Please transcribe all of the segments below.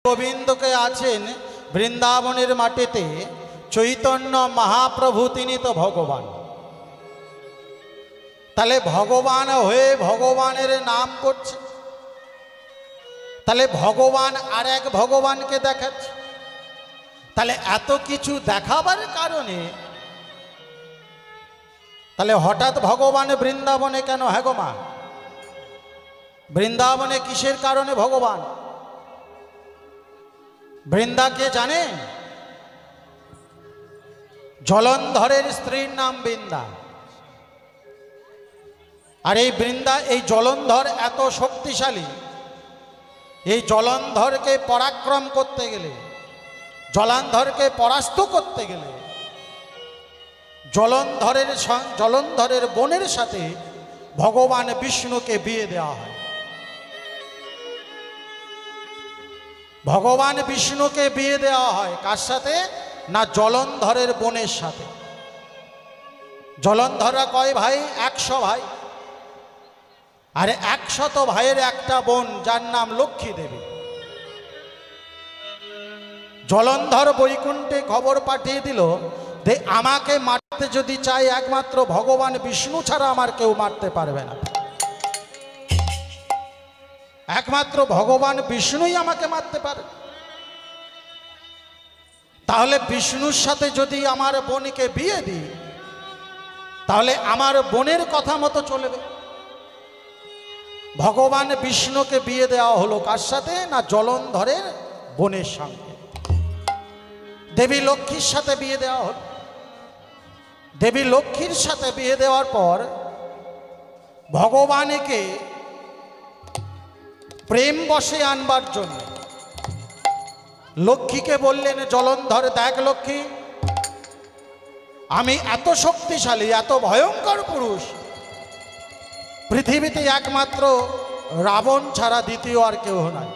গোবিন্দকে আছেন বৃন্দাবনের মাটিতে চৈতন্য মহাপ্রভু, তিনি তো ভগবান। তাহলে ভগবান হয়ে ভগবানের নাম করছে, তাহলে ভগবান আর এক ভগবানকে দেখাচ্ছে। তাহলে এত কিছু দেখাবার কারণে তাহলে হঠাৎ ভগবান বৃন্দাবনে কেন? হ্যাঁ গো মা, বৃন্দাবনে কিসের কারণে ভগবান? বৃন্দা কে জানে? জলন্ধরের স্ত্রীর নাম বৃন্দা। আর এই বৃন্দা, এই জলন্ধর এত শক্তিশালী, এই জলন্ধরকে পরাক্রম করতে গেলে, জলন্ধরকে পরাস্ত করতে গেলে জলন্ধরের বোনের সাথে ভগবান বিষ্ণুকে বিয়ে দেওয়া হয়। ভগবান বিষ্ণুকে বিয়ে দেওয়া হয় কার সাথে? না, জলন্ধরের বোনের সাথে। জলন্ধররা কয় ভাই? 100 ভাই। আর 100 ভাইয়ের একটা বোন যার নাম লক্ষ্মী দেবী। জলন্ধর বৈকুণ্ঠে খবর পাঠিয়ে দিল যে আমাকে মারতে যদি চাই একমাত্র ভগবান বিষ্ণু ছাড়া আমার কেউ মারতে পারবে না। একমাত্র ভগবান বিষ্ণুই আমাকে মারতে পারে। তাহলে বিষ্ণুর সাথে যদি আমার বোনকে বিয়ে দিই, তাহলে আমার বোনের কথা মতো চলবে। ভগবান বিষ্ণুকে বিয়ে দেওয়া হলো কার সাথে? না, জলন্ধরের বোনের সঙ্গে। দেবী লক্ষ্মীর সাথে বিয়ে দেওয়া হলো। দেবী লক্ষ্মীর সাথে বিয়ে দেওয়ার পর ভগবানকে প্রেম বশে আনবার জন্য লক্ষ্মীকে বললেন, জলন্ধর দেখ লক্ষ্মী, আমি এত শক্তিশালী, এত ভয়ঙ্কর পুরুষ, পৃথিবীতে একমাত্র রাবণ ছাড়া দ্বিতীয় আর কেউ নাই।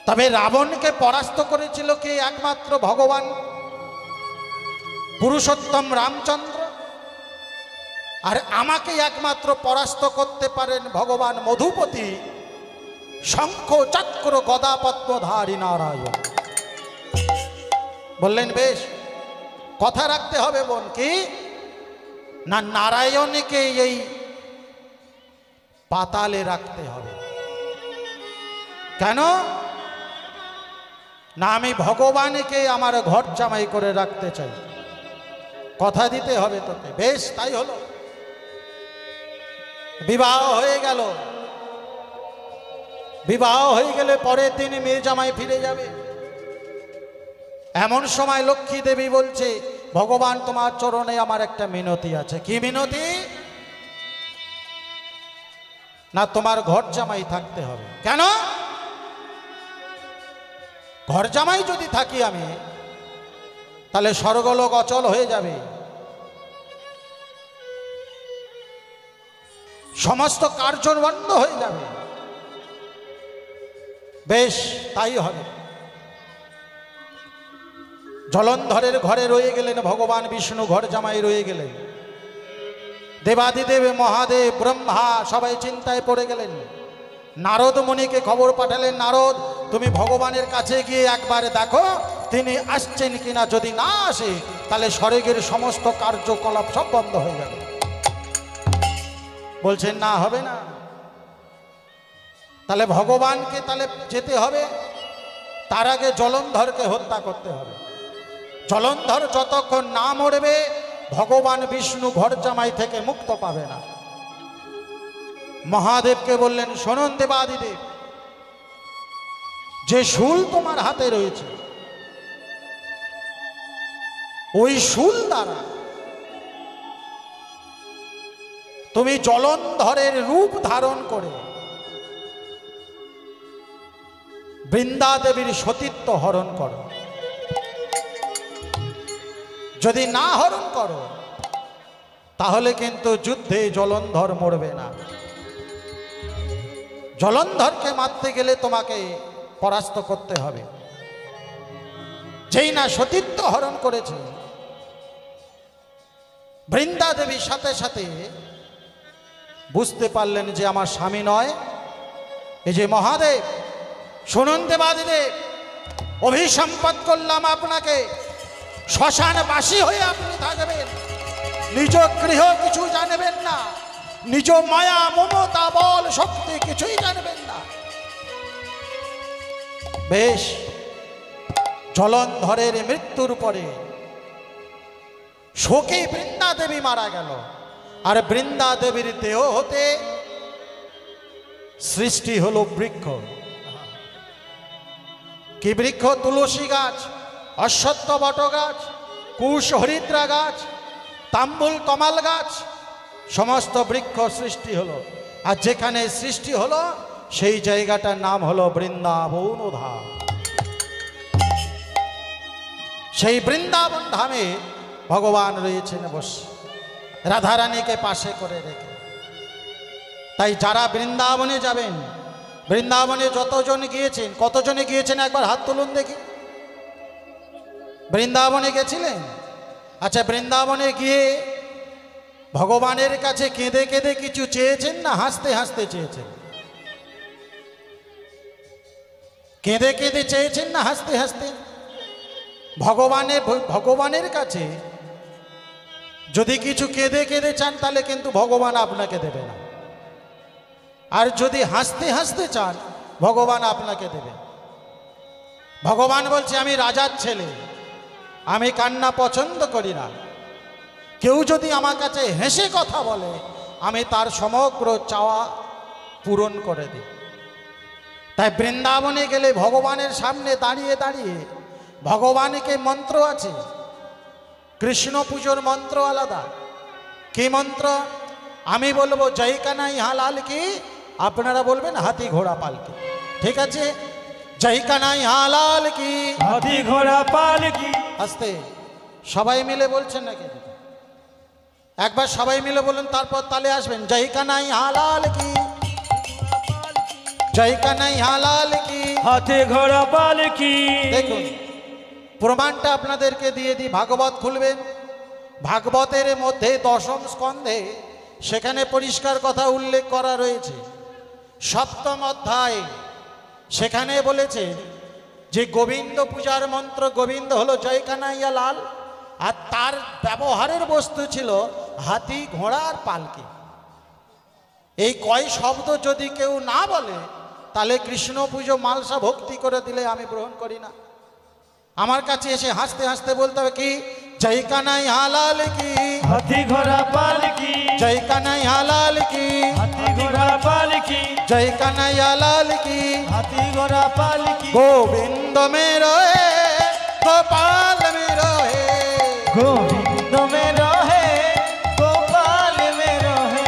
তবে রাবণকে পরাস্ত করেছিল কে? একমাত্র ভগবান পুরুষোত্তম রামচন্দ্র। আর আমাকে একমাত্র পরাস্ত করতে পারেন ভগবান মধুপতি, শঙ্খ চক্র গদা পদ্মধারী নারায়ণ। বললেন বেশ, কথা রাখতে হবে বোন। কি না, নারায়ণকে এই পাতালে রাখতে হবে। কেন না, আমি ভগবানকে আমার ঘর জামাই করে রাখতে চাই, কথা দিতে হবে তোকে। বেশ, তাই হলো। বিবাহ হয়ে গেল। বিবাহ হয়ে গেলে পরের দিন মেয়ে জামাই ফিরে যাবে। এমন সময় লক্ষ্মী দেবী বলছে, ভগবান তোমার চরণে আমার একটা মিনতি আছে। কি মিনতি? না, তোমার ঘর জামাই থাকতে হবে। কেন? ঘর জামাই যদি থাকি আমি, তাহলে স্বর্গলোক অচল হয়ে যাবে, সমস্ত কার্য বন্ধ হয়ে যাবে। বেশ, তাই হবে। জলন্ধরের ঘরে রয়ে গেলেন ভগবান বিষ্ণু, ঘর জামাই রয়ে গেলেন। দেবাদিদেব মহাদেব ব্রহ্মা সবাই চিন্তায় পড়ে গেলেন। নারদ মুনিকে খবর পাঠালেন, নারদ তুমি ভগবানের কাছে গিয়ে একবার দেখো তিনি আসছেন কিনা। যদি না আসে তাহলে স্বর্গের সমস্ত কার্যকলাপ সব বন্ধ হয়ে যাবে। বলছেন না, হবে না। তাহলে ভগবানকে তাহলে যেতে হবে, তার আগে জলন্ধরকে হত্যা করতে হবে। জলন্ধর যতক্ষণ না মরবে ভগবান বিষ্ণু ঘর জামাই থেকে মুক্ত পাবে না। মহাদেবকে বললেন, শোনুন দেবাদিদেব, যে শূল তোমার হাতে রয়েছে, ওই শূল দ্বারা তুমি জলন্ধরের রূপ ধারণ করে বৃন্দা দেবীর সতীত্ব হরণ করো। যদি না হরণ করো তাহলে কিন্তু যুদ্ধে জলন্ধর মরবে না। জলন্ধরকে মারতে গেলে তোমাকে পরাস্ত করতে হবে। যেই না সতীত্ব হরণ করেছে, বৃন্দা দেবী সাথে সাথে বুঝতে পারলেন যে আমার স্বামী নয়, এই যে মহাদেব শুনুন দেবাদিদেব, অভিসম্পাদ করলাম আপনাকে, শ্মশানবাসী হয়ে আপনি থাকবেন, নিজ গৃহ কিছু জানবেন না, নিজ মায়া মমতা বল শক্তি কিছুই জানবেন না। বেশ, জলন্ধরের মৃত্যুর পরে শোকে বৃন্দা দেবী মারা গেল, আর বৃন্দা দেবীর দেহ হতে সৃষ্টি হলো বৃক্ষ। কি বৃক্ষ? তুলসী গাছ, অশ্বত্থ বট গাছ, কুশ হরিদ্রা গাছ, তাম্বুল কমাল গাছ, সমস্ত বৃক্ষ সৃষ্টি হলো। আর যেখানে সৃষ্টি হলো সেই জায়গাটার নাম হলো বৃন্দাবন ধাম। সেই বৃন্দাবন ধামে ভগবান রয়েছেন বসে, রাধারানীকে পাশে করে রেখে। তাই যারা বৃন্দাবনে যাবেন, বৃন্দাবনে যতজন গিয়েছেন, কতজনে গিয়েছেন একবার হাত তুলুন দেখি। বৃন্দাবনে গেছিলেন? আচ্ছা, বৃন্দাবনে গিয়ে ভগবানের কাছে কেঁদে কেঁদে কিছু চেয়েছেন না হাসতে হাসতে চেয়েছেন? কেঁদে কেঁদে চেয়েছেন না হাসতে হাসতে? ভগবানের কাছে যদি কিছু কেঁদে কেঁদে চান তাহলে কিন্তু ভগবান আপনাকে দেবে না, আর যদি হাসতে হাসতে চান ভগবান আপনাকে দেবে। ভগবান বলছে, আমি রাজার ছেলে, আমি কান্না পছন্দ করি না। কেউ যদি আমার কাছে হেসে কথা বলে আমি তার সমগ্র চাওয়া পূরণ করে দিই। তাই বৃন্দাবনে গেলে ভগবানের সামনে দাঁড়িয়ে দাঁড়িয়ে ভগবানকে মন্ত্র আছে, কৃষ্ণ পুজোর মন্ত্র আলাদা। কি মন্ত্র? আমি বলবো জয় কানাই হালাল কি, আপনারা বলবেন হাতি ঘোড়া পালকি। ঠিক আছে? জয় কানাই হালাল কি, হাতি ঘোড়া পালকি। আস্তে সবাই মিলে বলছেন নাকি? একবার সবাই মিলে বলুন, তারপর তালে আসবেন। জয় কানাই হালাল কি, জয় কানাই হালাল কি, হাতি ঘোড়া পালকি। দেখুন, প্রমাণটা আপনাদেরকে দিয়ে দিই। ভাগবত খুলবেন, ভাগবতের মধ্যে দশম স্কন্ধে সেখানে পরিষ্কার কথা উল্লেখ করা রয়েছে। সপ্তম অধ্যায় সেখানে বলেছে যে গোবিন্দ পূজার মন্ত্র, গোবিন্দ হলো জয় কানাইয়া লাল, আর তার ব্যবহারের বস্তু ছিল হাতি ঘোড়ার পালকি। এই কয় শব্দ যদি কেউ না বলে তাহলে কৃষ্ণ পুজো মালসা ভক্তি করে দিলে আমি গ্রহণ করি না। আমার কাছে এসে হাসতে হাসতে বলতে হবে কি, জয় কানাই হালাল কি, হাতি ঘোড়া পালকি, জয় কানাই হালাল কি, হাতি ঘোড়া পালকি, জয় কানাই হালাল কি, হাতি ঘোড়া পালকি। গোবিন্দ मेरो है गोपाल मेरो है, गोविंद मेरो है गोपाल मेरो है,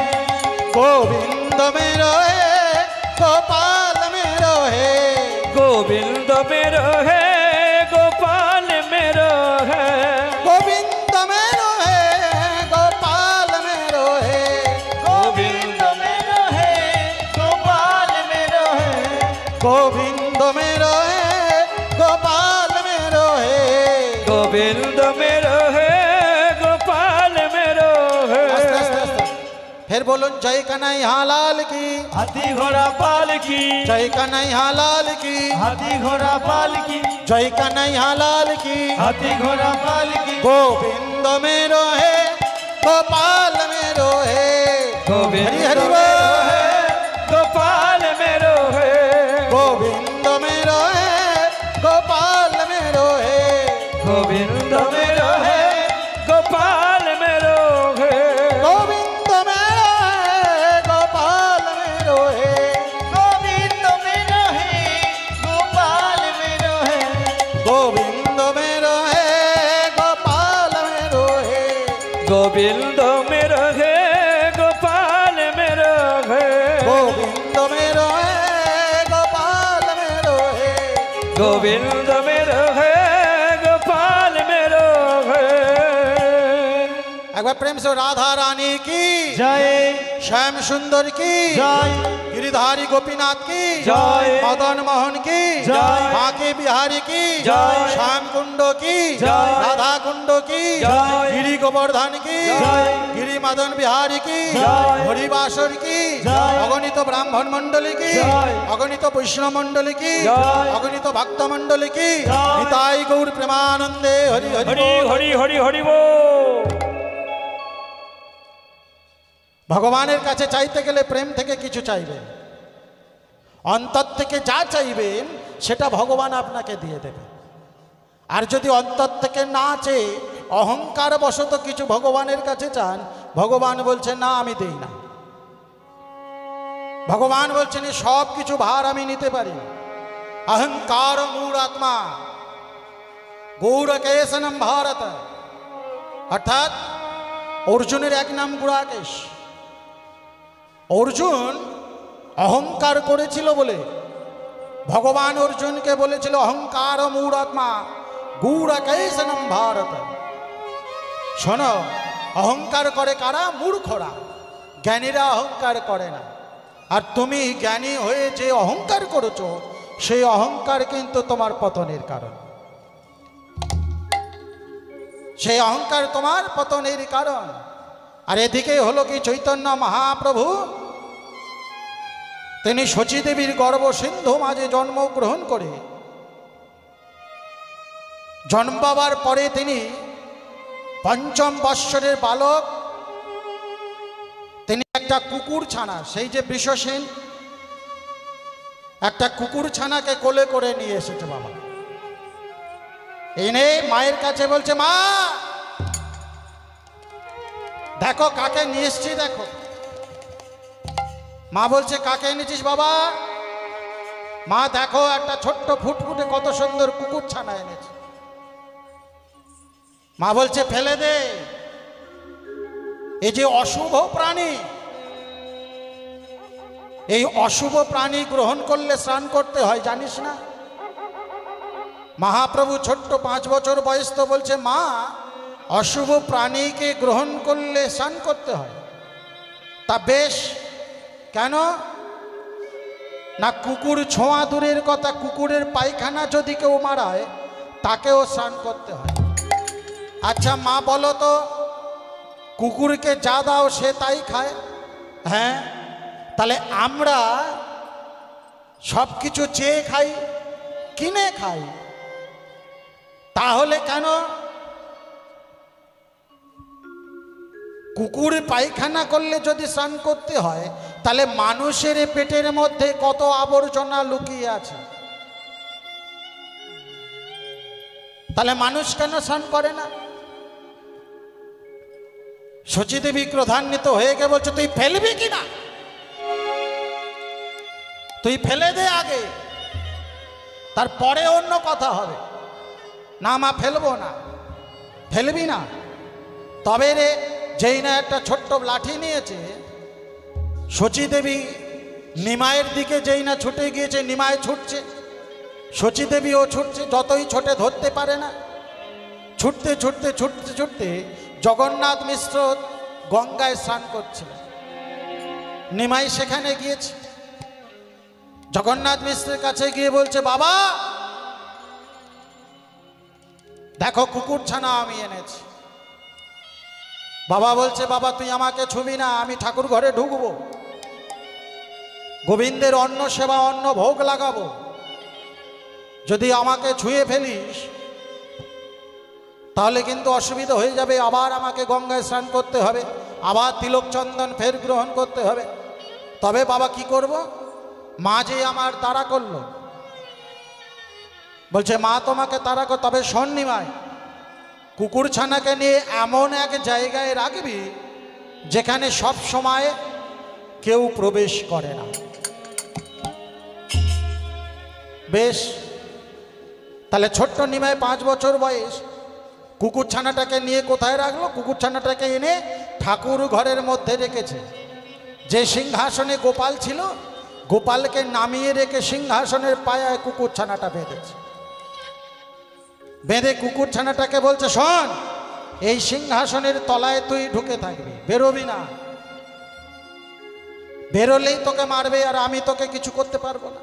गोविंद मेरो है गोपाल मेरो है, गोविंद मेरो है गोपाल मेरो है, गोविंद मेरो है गोपाल मेरो है, गोविंद मेरो है गोपाल मेरो है, गोविंद मेरो है गोपाल मेरो है, गोविंद मेरो है गोपाल मेरो है। आस्ते आस्ते आस्ते फिर बोलूं, जय कन्हैया लाल की, हाथी घोड़ा पालकी, जय कन्हैया लाल की, हाथी घोड़ा पालकी, जय कन्हैया लाल की, हाथी घोड़ा पालकी। गोविंद मेरो है गोपाल मेरो है, गोविंद हरि हरि मेरो बोल, है गोपाल मेरो है, गोविंद मेरो है गोपाल मेरो है, गोविंद मेरो है गोपाल मेरो है, गोविंद मेरो है गोपाल मेरो है, गोविंद मेरो है गोपाल मेरो है, गोविंद मेरो है गोपाल मेरो है, गोविंद मेरो है गोपाल मेरो है, गोविंद मेरो है गोपाल मेरो है, गोविंद मेरो है गोपाल मेरो है। एक बार प्रेम से राधा रानी की जय श्याम सुंदर की जय। गिरिधारी गोपीनाथ की जय। मदन मोहन की जय। बांके बिहारी की जय। श्याम कुंड की जय। राधा कुंड की जय। गिरी गोवर्धन की जय। गिरी मदन बिहारी की जय। हरिबासर की जय। अगणित ब्राह्मण मंडली की जय। अगणित वैष्णव मंडली की जय। अगणित भक्त मंडली की जय। निताई गौर प्रेमानंदे हरि हरि हरि बोल। हरि हरि हरि बोल। ভগবানের কাছে চাইতে গেলে প্রেম থেকে কিছু চাইবেন, অন্তর থেকে যা চাইবেন সেটা ভগবান আপনাকে দিয়ে দেবে। আর যদি অন্তর থেকে না চেয়ে অহংকার বশত কিছু ভগবানের কাছে চান, ভগবান বলছেন না আমি দেই না। ভগবান বলছেন এই সব কিছু ভার আমি নিতে পারি। অহংকার মূঢ় আত্মা গৌরকেশনম ভারত, অর্থাৎ অর্জুনের এক নাম গুড়াকেশ। অর্জুন অহংকার করেছিল বলে ভগবান অর্জুনকে বলেছিল অহংকার মূঢ়াত্মা গুড়াকেশনম ভারত। শোনো, অহংকার করে কারা? মূর্খরা, জ্ঞানীরা অহংকার করে না। আর তুমি জ্ঞানী হয়ে যে অহংকার করেছো সেই অহংকার কিন্তু তোমার পতনের কারণ। সেই অহংকার তোমার পতনের কারণ। আর এদিকে হলো কি চৈতন্য মহাপ্রভু তিনি শচীদেবীর গর্ভ সিন্ধু মাঝে জন্মগ্রহণ করে জন্মাবার পরে তিনি পঞ্চম বৎসরের বালক, তিনি একটা কুকুর ছানা, সেই যে বৃষসেন একটা কুকুর ছানাকে কোলে করে নিয়ে এসেছে বাবা। এনে মায়ের কাছে বলছে মা দেখো কাকে নিয়ে এসছি দেখো। মা বলছে কাকে এনেছিস বাবা? মা দেখো একটা ছোট্ট ফুটফুটে কত সুন্দর কুকুর ছানা এনেছে। মা বলছে ফেলে দে, এই যে অশুভ প্রাণী, এই অশুভ প্রাণী গ্রহণ করলে স্নান করতে হয় জানিস না? মহাপ্রভু ছোট্ট 5 বছর বয়স তো বলছে মা অশুভ প্রাণীকে গ্রহণ করলে স্নান করতে হয়। তা বেশ, কেন না? কুকুর ছোঁয়া দূরের কথা, কুকুরের পায়খানা যদি কেউ মারায় তাকেও স্নান করতে হয়। আচ্ছা মা বলো তো, কুকুরকে যা দাও সে তাই খায়? হ্যাঁ, তাহলে আমরা সব কিছু চেয়ে খাই, কিনে খাই, তাহলে কেন? কুকুর পায়খানা করলে যদি স্নান করতে হয়, তাহলে মানুষের পেটের মধ্যে কত আবর্জনা লুকিয়ে আছে, তাহলে মানুষ কেন স্নান করে না? শচীদেবী ক্রোধান্বিত হয়ে গিয়ে বলছে তুই ফেলবি কিনা, তুই ফেলে দে আগে, তারপরে অন্য কথা হবে। না মা ফেলবো না। ফেলবি না? তবে রে, যেই না একটা ছোট্ট লাঠি নিয়েছে, শচীদেবী নিমাইয়ের দিকে যেই না ছুটে গিয়েছে, নিমাই ছুটছে, শচীদেবীও ছুটছে, যতই ছোটে ধরতে পারে না। ছুটতে ছুটতে ছুটতে ছুটতে জগন্নাথ মিশ্র গঙ্গায় স্নান করছিল, নিমাই সেখানে গিয়েছে। জগন্নাথ মিশ্রের কাছে গিয়ে বলছে বাবা দেখো কুকুর ছানা আমি এনেছি। বাবা বলছে বাবা তুই আমাকে ছুবি না, আমি ঠাকুর ঘরে ঢুকবো, গোবিন্দের অন্ন সেবা অন্ন ভোগ লাগাবো, যদি আমাকে ছুঁয়ে ফেলিস তাহলে কিন্তু অসুবিধা হয়ে যাবে, আবার আমাকে গঙ্গায় স্নান করতে হবে, আবার তিলক চন্দন ফের গ্রহণ করতে হবে। তবে বাবা কি করব? মা যে আমার তাড়া করলো। বলছে মা তোমাকে তাড়া কর, তবে শোন নিমাই, কুকুর ছানাকে নিয়ে এমন এক জায়গায় রাখবি যেখানে সব সময় কেউ প্রবেশ করে না। বেশ, তাহলে ছোট্ট নিমাই 5 বছর বয়স কুকুর ছানাটাকে নিয়ে কোথায় রাখলো? কুকুর ছানাটাকে এনে ঠাকুর ঘরের মধ্যে রেখেছে। যে সিংহাসনে গোপাল ছিল, গোপালকে নামিয়ে রেখে সিংহাসনের পায়ায় কুকুর ছানাটা বেঁধেছে। বেঁধে কুকুর ছানাটাকে বলছে শোন, এই সিংহাসনের তলায় তুই ঢুকে থাকবি, বেরোবি না। বেরোলেই তোকে মারবে আর আমি তোকে কিছু করতে পারবো না।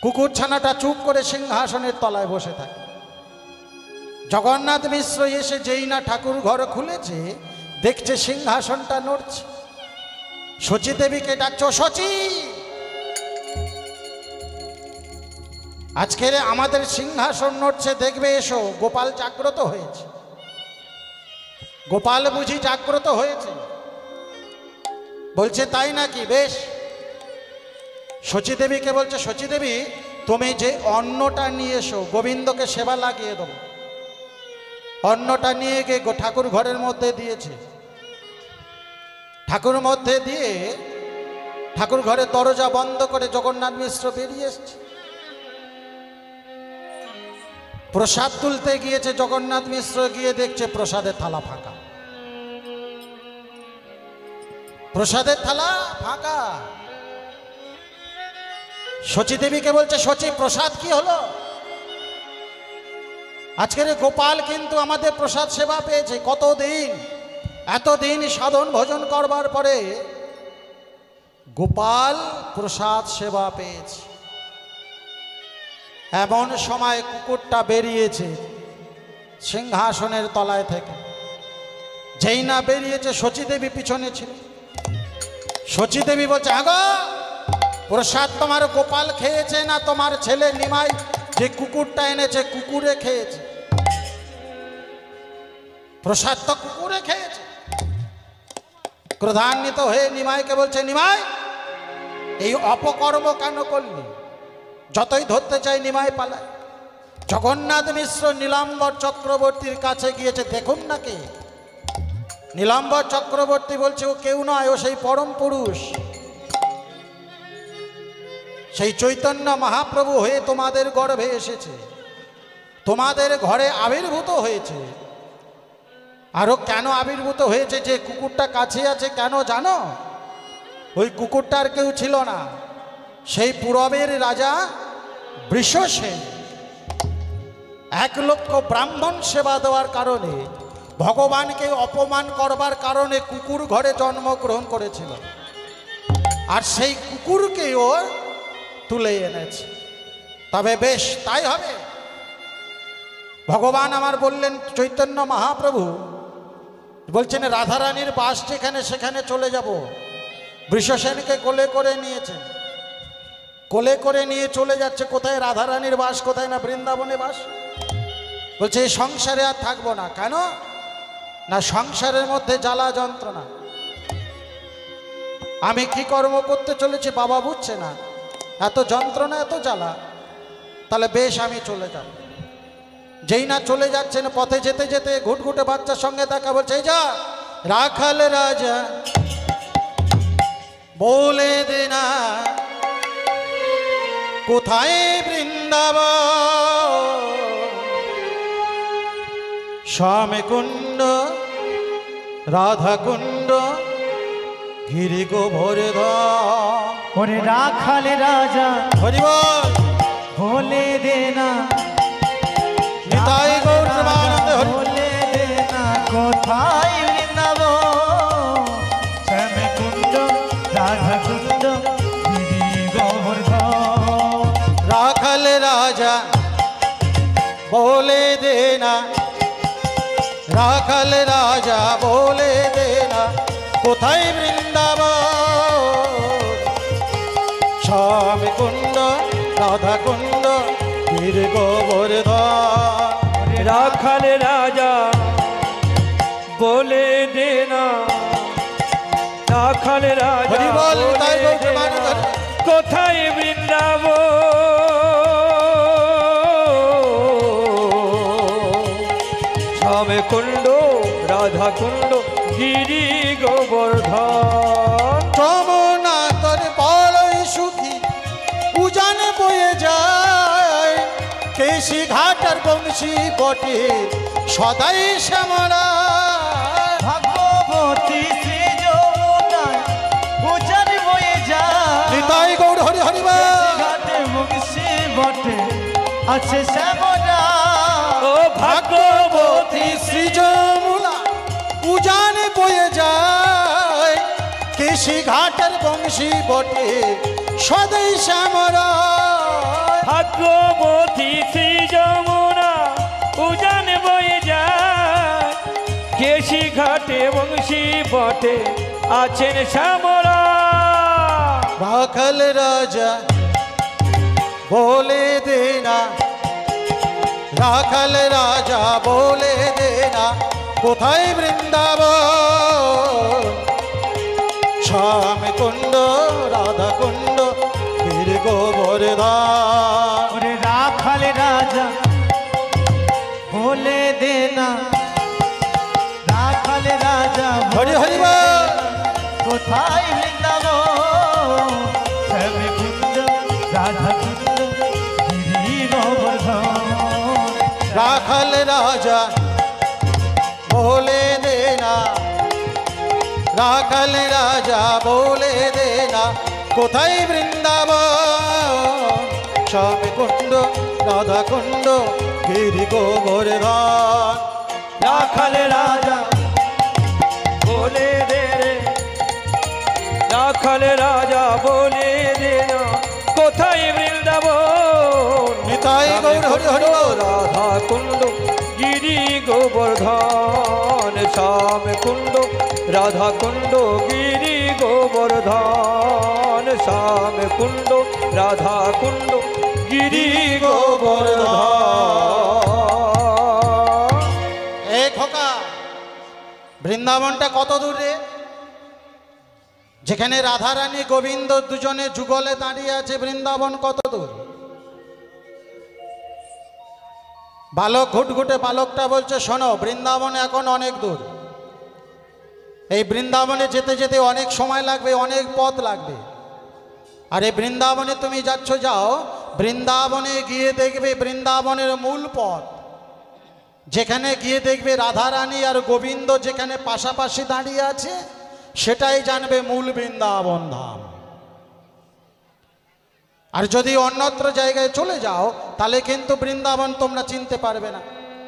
কুকুর ছানাটা চুপ করে সিংহাসনের তলায় বসে থাকে। জগন্নাথ মিশ্র এসে যেই না ঠাকুর ঘর খুলেছে, দেখছে সিংহাসনটা নড়ছে। শচী দেবীকে ডাকছো, শচী আজকের আমাদের সিংহাসন নড়ছে, দেখবে এসো। গোপাল জাগ্রত হয়েছে। গোপাল বুঝি জাগ্রত হয়েছে? বলছে তাই নাকি, বেশ। শচী দেবীকে বলছে, শচী দেবী তুমি যে অন্নটা নিয়ে এসো, গোবিন্দকে সেবা লাগিয়ে দেবো। অন্নটা নিয়ে গিয়ে ঠাকুর ঘরের মধ্যে দিয়েছে। ঠাকুর মধ্যে দিয়ে ঠাকুর ঘরের দরজা বন্ধ করে জগন্নাথ মিশ্র বেরিয়ে এসছে। প্রসাদ তুলতে গিয়েছে জগন্নাথ মিশ্র, গিয়ে দেখছে প্রসাদের থালা ফাঁকা। প্রসাদের থালা ফাঁকা। শচী দেবীকে বলছে, শচী প্রসাদ কি হলো? আজকের গোপাল কিন্তু আমাদের প্রসাদ সেবা পেয়েছে। কতদিন, এতদিন সাধন ভোজন করবার পরে গোপাল প্রসাদ সেবা পেয়েছে। এমন সময় কুকুরটা বেরিয়েছে সিংহাসনের তলায় থেকে। যেই না বেরিয়েছে, শচী দেবী পিছনে ছিল। শচী দেবী বলছে, আগো প্রসাদ তোমার গোপাল খেয়েছে না তোমার ছেলে নিমাই যে কুকুরটা এনেছে কুকুরে খেয়েছে? প্রসাদ তো কুকুরে খেয়েছে। ক্রোধান্বিত হয়ে নিমাইকে বলছে, নিমাই এই অপকর্ম কেন করলি? যতই ধরতে চাই নিমাই পালায়। জগন্নাথ মিশ্র নীলাম্বর চক্রবর্তীর কাছে গিয়েছে, দেখুন না কে। নীলাম্বর চক্রবর্তী বলছে, ও কেউ নয়, ও সেই পরম পুরুষ, সেই চৈতন্য মহাপ্রভু হয়ে তোমাদের গর্ভে এসেছে, তোমাদের ঘরে আবির্ভূত হয়েছে। আরো কেন আবির্ভূত হয়েছে? যে কুকুরটা কাছে আছে, কেন জানো? ওই কুকুরটার কেউ ছিল না, সেই পূরবের রাজা বৃষসেন 1 লক্ষ ব্রাহ্মণ সেবা দেওয়ার কারণে, ভগবানকে অপমান করবার কারণে কুকুর ঘরে জন্মগ্রহণ করেছিল। আর সেই কুকুরকে ও তুলে এনেছে। তবে বেশ, তাই হবে। ভগবান আমার বললেন, চৈতন্য মহাপ্রভু বলছেন রাধারানীর বাস যেখানে সেখানে চলে যাব। বৃষসেনকে কোলে করে নিয়েছেন, কোলে করে নিয়ে চলে যাচ্ছে। কোথায় রাধারানীর বাস, কোথায় না বৃন্দাবনে বাস। বলছে এই সংসারে আর থাকবো না। কেন না, সংসারের মধ্যে জ্বালা যন্ত্রণা। আমি কি কর্ম করতে চলেছি বাবা বুঝছে না, এত যন্ত্রণা, এত জ্বালা। তাহলে বেশ, আমি চলে যাব। যেই না চলে যাচ্ছেন, পথে যেতে যেতে ঘুটঘুটে বাচ্চার সঙ্গে দেখা। বলছে, এই যা রাখাল রাজা বলে দে না কোথায় বৃন্দাবন, শ্যামে কুণ্ড রাধা কুণ্ড গিরি গোবর্ধন। ওরে রাখাল রাজা হরি বল, বলে দে না, নিতাই গৌর প্রেমানন্দে হরি। বলে দে না কোথায় বৃন্দাবন, শ্যামে কুণ্ড রাধা কুণ্ড গিরি গোবর্ধন। রাখাল রাজা বলে দে না, রাখাল রাজা বলে দে না কোথায় বৃন্দাবন, শ্যামে কুণ্ড রাধা কুণ্ড গিরি গোবর্ধন। রাখাল রাজা বলে দে না, রাখাল রাজা হরি বল, তাই বলে গৌর দে না, প্রেমানন্দে হরি। কোথায় বৃন্দাবন, শ্যামে কুণ্ড রাধা কুণ্ড গিরি গোবর্ধন। যমুনা তোর বড়ই সুখী উজান বয়ে যায়, কেশি ঘাটার বংশী বটে সদাই শ্যামলা। ভাগবতী শ্রী যমুনায় উজান বয়ে যায়, নিতাই গৌর হরি হরি বল। ঘাটে বংশী বটে আছে শ্যামলা। ও ভাগ্যবতী শ্রী যমুনা উজান বয়ে যায়, কেশি কেশি ঘাটের বংশী বটে সদৈ শ্যামরা ভাগ্যবতী শ্রী যমুনা উজান বয়ে যায় কেশি ঘাটে বংশী বটে আছেন শ্যামরা রাখাল রাজা বলে দেনা রাখাল রাজা বলে দেনা কোথায় বৃন্দাবন শ্যাম কুণ্ড রাধা কুণ্ড বীর গোবর্ধন ওরে রাখাল রাজা বলে দেনা রাখাল রাজা হরি হরি বলে বল। দেনা, কোথায় বৃন্দাবন শ্যামে কুঞ্জ রাধা কুঞ্জ গিরি গোবর্ধন রাখাল রাজা বলে দেনা রাখাল রাজা বলে দেনা কোথায় বৃন্দাবন শ্যাম কুণ্ড রাধা কুণ্ড গিরি গোবর্ধন রাখাল রাজা বলে দে রে রাখাল রাজা বলে দে না কোথায় বৃন্দাবন নিতাই গৌর হরি হরি বল। রাধা কুণ্ড গিরি গোবর্ধন শ্যাম কুণ্ড রাধা কুণ্ড গিরি গোবর্ধন শ্যাম কুণ্ড রাধা কুণ্ড গিরি গোবর্ধন এ খোকা বৃন্দাবনটা কত দূরে যেখানে রাধারানী গোবিন্দ দুজনে যুগলে দাঁড়িয়ে আছে বৃন্দাবন কত দূর বালক ঘুটঘুটে বালকটা বলছে শোনো বৃন্দাবন এখন অনেক দূর এই বৃন্দাবনে যেতে যেতে অনেক সময় লাগবে অনেক পথ লাগবে আর এই বৃন্দাবনে তুমি যাচ্ছ যাও বৃন্দাবনে গিয়ে দেখবে বৃন্দাবনের মূল পথ যেখানে গিয়ে দেখবে রাধারানী আর গোবিন্দ যেখানে পাশাপাশি দাঁড়িয়ে আছে সেটাই জানবে মূল বৃন্দাবন ধাম আর যদি অন্যত্র জায়গায় চলে যাও তাহলে কিন্তু বৃন্দাবন তোমরা চিনতে পারবে না